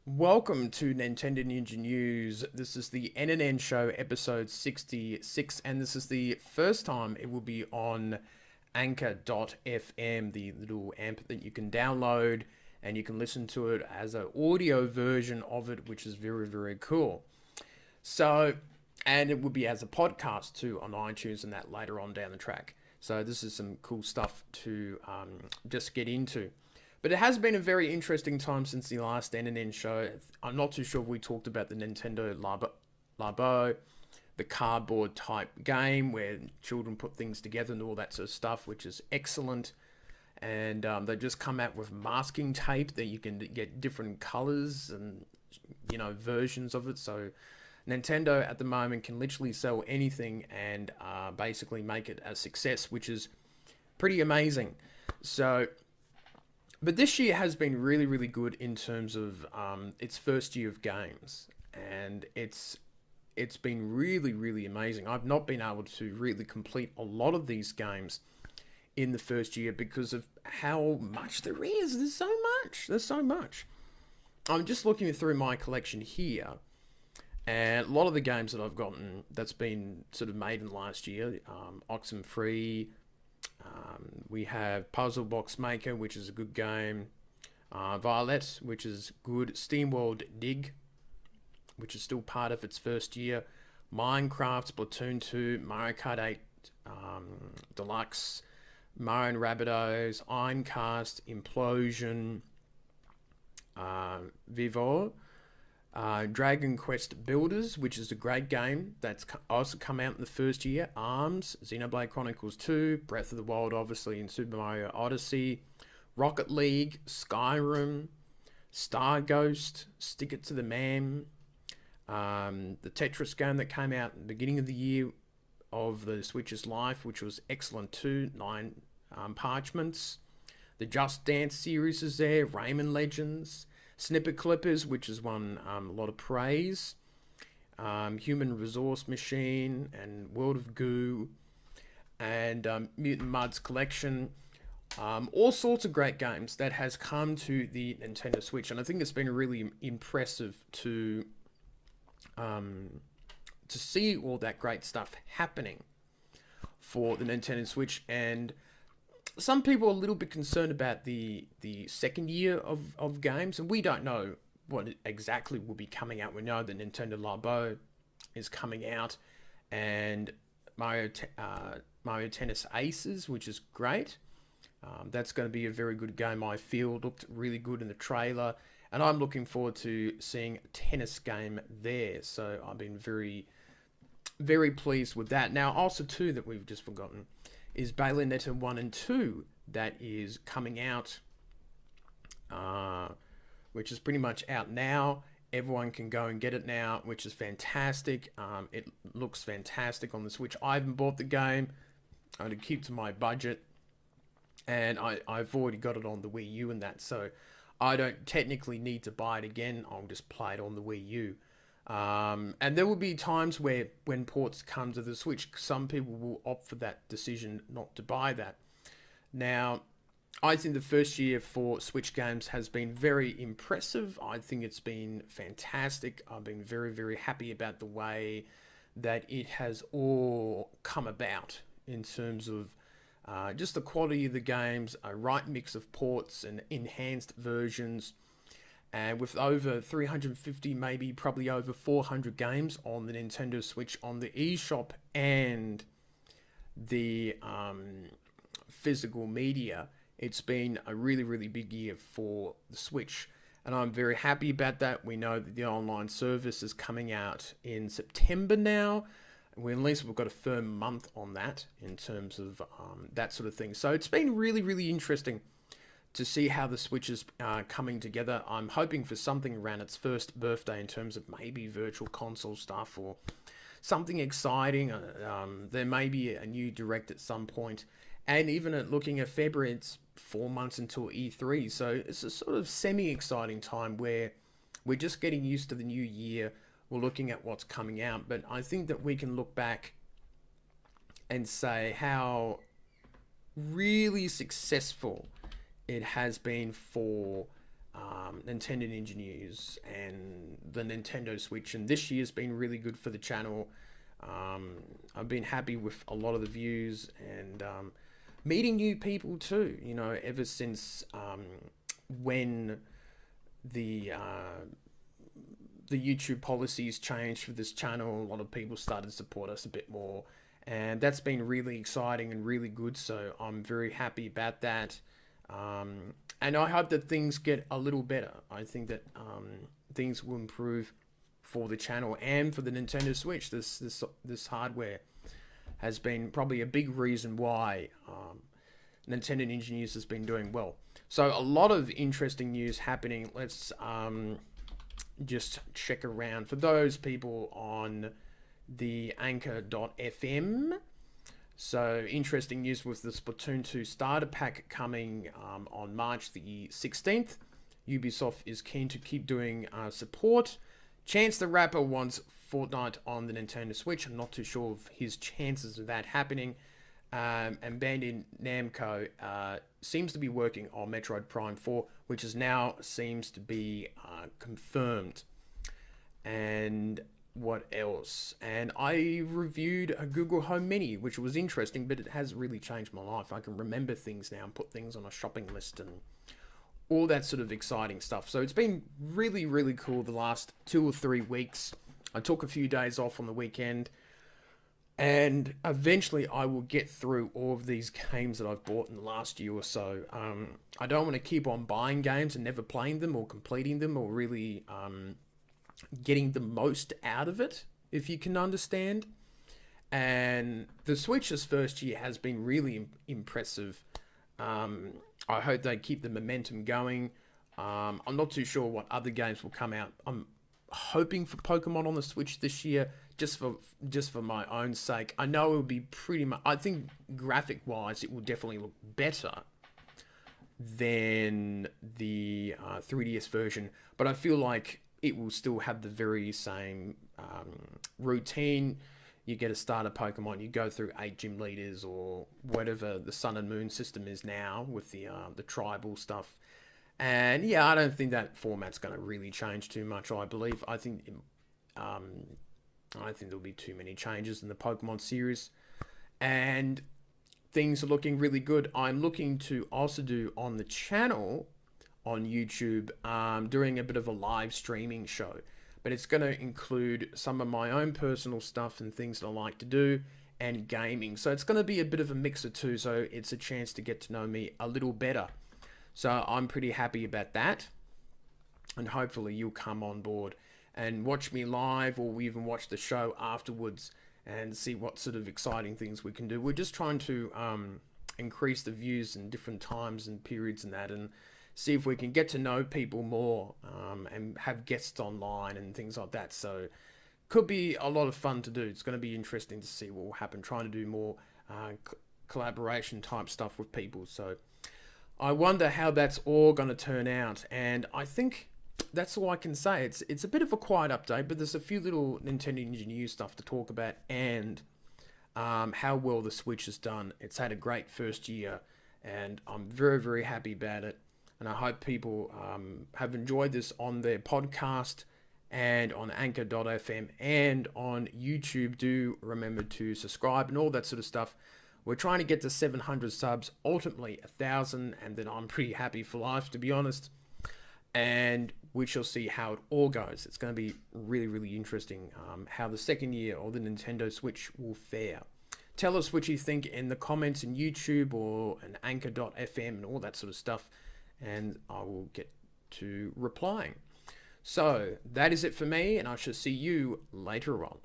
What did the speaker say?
Welcome to Nintendo Ninja News. This is the NNN show, episode 66, and this is the first time it will be on Anchor.fm, the little amp that you can download and you can listen to it as an audio version of it, which is very, very cool. So, and it will be as a podcast too on iTunes and that later on down the track. So, this is some cool stuff to just get into. But it has been a very interesting time since the last NNN show. I'm not too sure if we talked about the Nintendo Labo, the cardboard type game where children put things together and all that sort of stuff, which is excellent. And they've just come out with masking tape that you can get different colors and versions of it. So Nintendo at the moment can literally sell anything and basically make it a success, which is pretty amazing. So but this year has been really, really good in terms of its first year of games, and it's been really, really amazing. I've not been able to really complete a lot of these games in the first year because of how much there is. There's so much. There's so much. I'm just looking through my collection here, and a lot of the games that I've gotten that's been sort of made in the last year, Oxenfree. We have Puzzle Box Maker, which is a good game. Violet, which is good. SteamWorld Dig, which is still part of its first year. Minecraft, Splatoon 2, Mario Kart 8 Deluxe, Mario and Rabbidos, Ironcast, Implosion, Vivo, Dragon Quest Builders, which is a great game that's also come out in the first year. ARMS, Xenoblade Chronicles 2, Breath of the Wild, obviously, in Super Mario Odyssey, Rocket League, Skyrim, Star Ghost, Stick It to the Man, the Tetris game that came out at the beginning of the year of the Switch's life, which was excellent too. 9 Parchments. The Just Dance series is there. Rayman Legends. Snipper Clippers, which has won a lot of praise. Human Resource Machine and World of Goo and Mutant Mud's Collection. All sorts of great games that has come to the Nintendo Switch, and I think it's been really impressive to see all that great stuff happening for the Nintendo Switch. And some people are a little bit concerned about the second year of games, and we don't know what exactly will be coming out. We know that Nintendo Labo is coming out, and Mario Tennis Aces, which is great. That's going to be a very good game. I feel looked really good in the trailer, and I'm looking forward to seeing a tennis game there. So I've been very, very pleased with that. Now, also too, that we've just forgotten is Bayonetta 1 and 2 that is coming out, which is pretty much out now. Everyone can go and get it now, which is fantastic. It looks fantastic on the Switch. I haven't bought the game. I'm going to keep to my budget. And I've already got it on the Wii U and that, so I don't technically need to buy it again. I'll just play it on the Wii U. And there will be times where, when ports come to the Switch, some people will opt for that decision not to buy that. Now, I think the first year for Switch games has been very impressive. I think it's been fantastic. I've been very, very happy about the way that it has all come about in terms of just the quality of the games, a right mix of ports and enhanced versions. And with over 350, maybe probably over 400 games on the Nintendo Switch on the eShop and the physical media, it's been a really, really big year for the Switch. And I'm very happy about that. We know that the online service is coming out in September now. At least we've got a firm month on that in terms of that sort of thing. So it's been really, really interesting to see how the Switch is coming together. I'm hoping for something around its first birthday in terms of maybe virtual console stuff or something exciting. There may be a new Direct at some point. And even looking at February, it's 4 months until E3. So it's a sort of semi-exciting time where we're just getting used to the new year. We're looking at what's coming out. But I think that we can look back and say how really successful it has been for Nintendo Ninja News and the Nintendo Switch, and this year's been really good for the channel. I've been happy with a lot of the views and meeting new people too. You know, ever since when the YouTube policies changed for this channel, a lot of people started to support us a bit more, and that's been really exciting and really good. So I'm very happy about that. And I hope that things get a little better. I think that things will improve for the channel and for the Nintendo Switch. This hardware has been probably a big reason why Nintendo Ninja News has been doing well. So a lot of interesting news happening. Let's just check around for those people on the anchor.fm. So interesting news with the Splatoon 2 starter pack coming on March the 16th. Ubisoft is keen to keep doing support. Chance the Rapper wants Fortnite on the Nintendo Switch. I'm not too sure of his chances of that happening. And Bandai Namco seems to be working on Metroid Prime 4, which is now seems to be confirmed. And what else? And I reviewed a Google Home Mini, which was interesting, but it has really changed my life. I can remember things now and put things on a shopping list and all that sort of exciting stuff. So it's been really, really cool the last 2 or 3 weeks. I took a few days off on the weekend, and eventually I will get through all of these games that I've bought in the last year or so. I don't want to keep on buying games and never playing them or completing them or really getting the most out of it, if you can understand. And the Switch's first year has been really impressive. I hope they keep the momentum going. I'm not too sure what other games will come out. I'm hoping for Pokemon on the Switch this year, just for my own sake. I know it will be pretty much. I think graphic wise, it will definitely look better than the 3DS version, but I feel like it will still have the very same routine. You get a starter Pokemon, you go through 8 gym leaders or whatever the Sun and Moon system is now with the tribal stuff. And yeah, I don't think that format's going to really change too much. I think there'll be too many changes in the Pokemon series, and things are looking really good. I'm looking to also do on the channel on YouTube, doing a bit of a live streaming show, but it's going to include some of my own personal stuff and things that I like to do and gaming. So it's going to be a bit of a mix of two. So it's a chance to get to know me a little better. So I'm pretty happy about that. And hopefully you'll come on board and watch me live, or even watch the show afterwards and see what sort of exciting things we can do. We're just trying to increase the views in different times and periods and that, and see if we can get to know people more, and have guests online and things like that. So could be a lot of fun to do. It's going to be interesting to see what will happen, trying to do more collaboration type stuff with people. So I wonder how that's all going to turn out. And I think that's all I can say. It's a bit of a quiet update, but there's a few little Nintendo Ninja News stuff to talk about, and how well the Switch has done. It's had a great first year, and I'm very, very happy about it. And I hope people have enjoyed this on their podcast and on anchor.fm and on YouTube. Do remember to subscribe and all that sort of stuff. We're trying to get to 700 subs, ultimately 1,000, and then I'm pretty happy for life, to be honest. And we shall see how it all goes. It's going to be really, really interesting how the second year of the Nintendo Switch will fare. Tell us what you think in the comments in YouTube or an anchor.fm and all that sort of stuff, and I will get to replying. So that is it for me, and I shall see you later on.